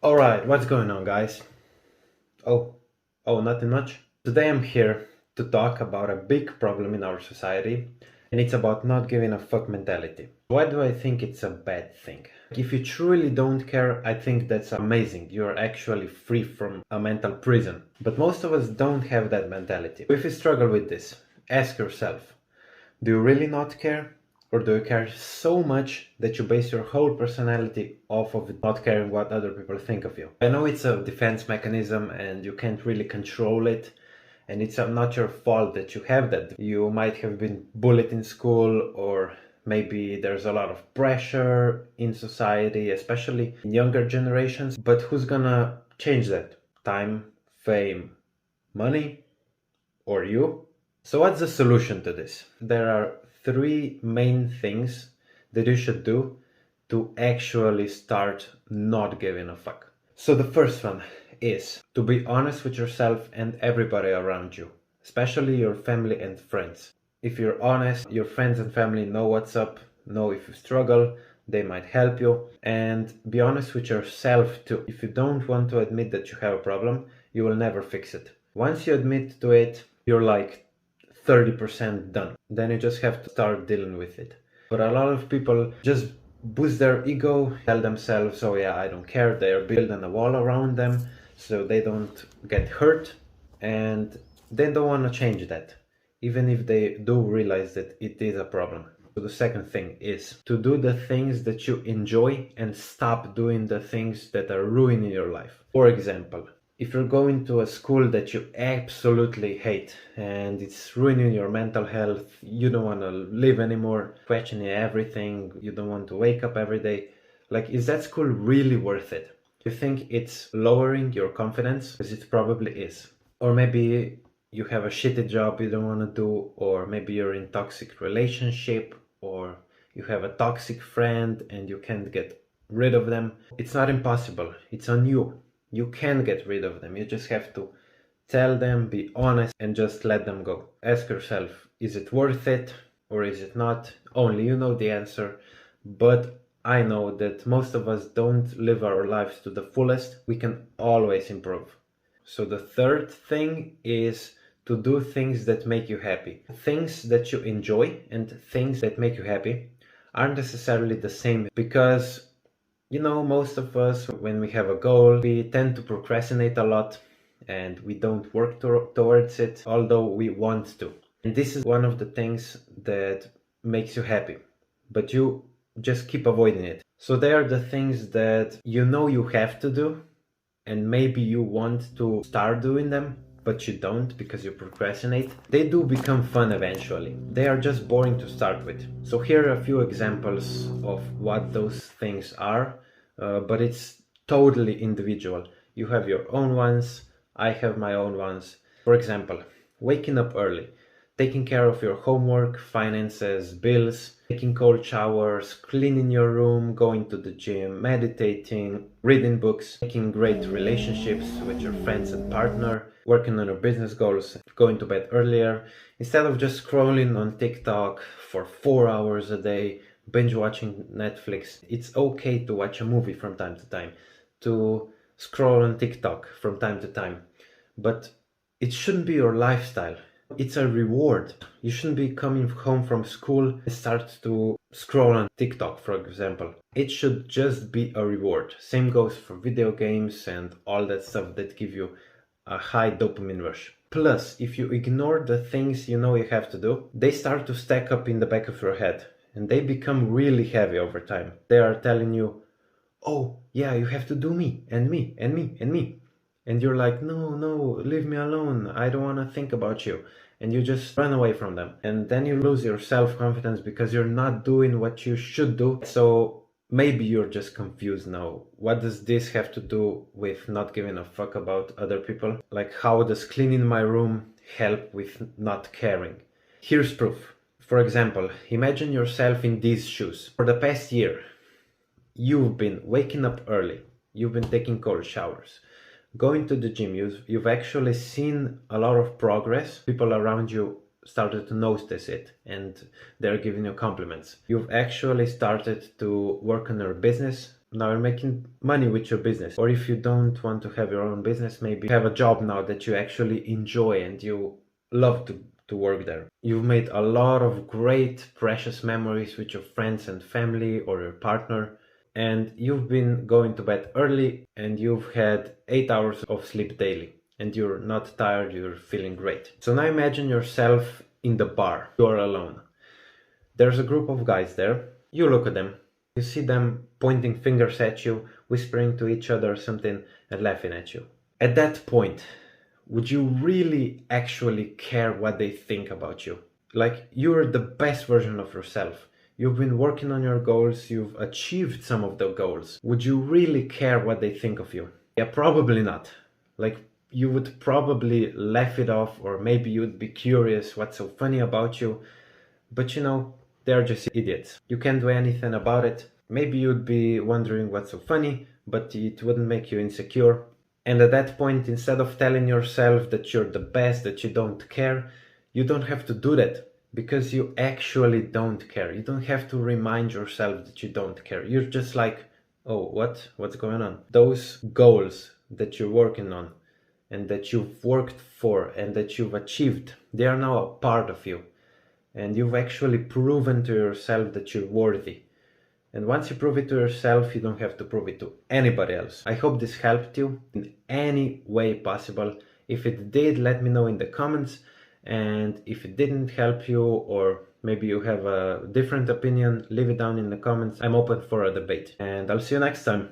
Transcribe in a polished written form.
Alright, what's going on, guys? Oh, nothing much. Today I'm here to talk about a big problem in our society, and it's about not giving a fuck mentality. Why do I think it's a bad thing? If you truly don't care, I think that's amazing. You're actually free from a mental prison. But most of us don't have that mentality. If you struggle with this, ask yourself, do you really not care? Or do you care so much that you base your whole personality off of not caring what other people think of you? I know it's a defense mechanism and you can't really control it, and it's not your fault that you have that. You might have been bullied in school, or maybe there's a lot of pressure in society, especially in younger generations. But who's gonna change that? Time, fame, money, or you? So what's the solution to this? There are three main things that you should do to actually start not giving a fuck. So the first one is to be honest with yourself and everybody around you, especially your family and friends. If you're honest, your friends and family know what's up, know if you struggle, they might help you, and be honest with yourself too. If you don't want to admit that you have a problem, you will never fix it. Once you admit to it, you're like 30% done. Then you just have to start dealing with it. But a lot of people just boost their ego, tell themselves, oh yeah, I don't care. They're building a wall around them so they don't get hurt, and they don't want to change that, even if they do realize that it is a problem. So the second thing is to do the things that you enjoy and stop doing the things that are ruining your life. For example, if you're going to a school that you absolutely hate and it's ruining your mental health, you don't want to live anymore, questioning everything, you don't want to wake up every day, like, is that school really worth it? You think it's lowering your confidence? Because it probably is. Or maybe you have a shitty job you don't want to do, or maybe you're in toxic relationship, or you have a toxic friend and you can't get rid of them. It's not impossible. It's on you. You can get rid of them. You just have to tell them, be honest, and just let them go. Ask yourself, is it worth it or is it not? Only you know the answer. But I know that most of us don't live our lives to the fullest. We can always improve. So the third thing is to do things that make you happy. Things that you enjoy and things that make you happy aren't necessarily the same, because most of us, when we have a goal, we tend to procrastinate a lot and we don't work towards it, although we want to. And this is one of the things that makes you happy, but you just keep avoiding it. So they are the things that you have to do, and maybe you want to start doing them, but you don't because you procrastinate. They do become fun eventually. They are just boring to start with. So here are a few examples of what those things are, but it's totally individual. You have your own ones, I have my own ones. For example, waking up early, taking care of your homework, finances, bills, taking cold showers, cleaning your room, going to the gym, meditating, reading books, making great relationships with your friends and partner, working on your business goals, going to bed earlier, instead of just scrolling on TikTok for 4 hours a day, binge watching Netflix. It's okay to watch a movie from time to time, to scroll on TikTok from time to time, but it shouldn't be your lifestyle. It's a reward. You shouldn't be coming home from school and start to scroll on TikTok, for example. It should just be a reward. Same goes for video games and all that stuff that give you a high dopamine rush. Plus, if you ignore the things you have to do, they start to stack up in the back of your head and they become really heavy over time. They are telling you, oh yeah, you have to do me and me and me and me. And you're like, no, leave me alone. I don't want to think about you. And you just run away from them. And then you lose your self-confidence because you're not doing what you should do. So maybe you're just confused now. What does this have to do with not giving a fuck about other people? Like, how does cleaning my room help with not caring? Here's proof. For example, imagine yourself in these shoes. For the past year, you've been waking up early. You've been taking cold showers, going to the gym. You've actually seen a lot of progress. People around you started to notice it and they're giving you compliments. You've actually started to work on your business. Now you're making money with your business. Or if you don't want to have your own business, maybe you have a job now that you actually enjoy and you love to work there. You've made a lot of great, precious memories with your friends and family or your partner. And you've been going to bed early and you've had 8 hours of sleep daily. And you're not tired, you're feeling great. So now imagine yourself in the bar. You're alone. There's a group of guys there. You look at them. You see them pointing fingers at you, whispering to each other something and laughing at you. At that point, would you really actually care what they think about you? Like, you're the best version of yourself. You've been working on your goals, you've achieved some of the goals. Would you really care what they think of you? Yeah, probably not. Like, you would probably laugh it off, or maybe you'd be curious what's so funny about you. But you know, they're just idiots. You can't do anything about it. Maybe you'd be wondering what's so funny, but it wouldn't make you insecure. And at that point, instead of telling yourself that you're the best, that you don't care, you don't have to do that because you actually don't care. You don't have to remind yourself that you don't care. You're just like, oh, what? What's going on? Those goals that you're working on and that you've worked for and that you've achieved, they are now a part of you. And you've actually proven to yourself that you're worthy. And once you prove it to yourself, you don't have to prove it to anybody else. I hope this helped you in any way possible. If it did, let me know in the comments. And if it didn't help you, or maybe you have a different opinion, leave it down in the comments. I'm open for a debate. And I'll see you next time.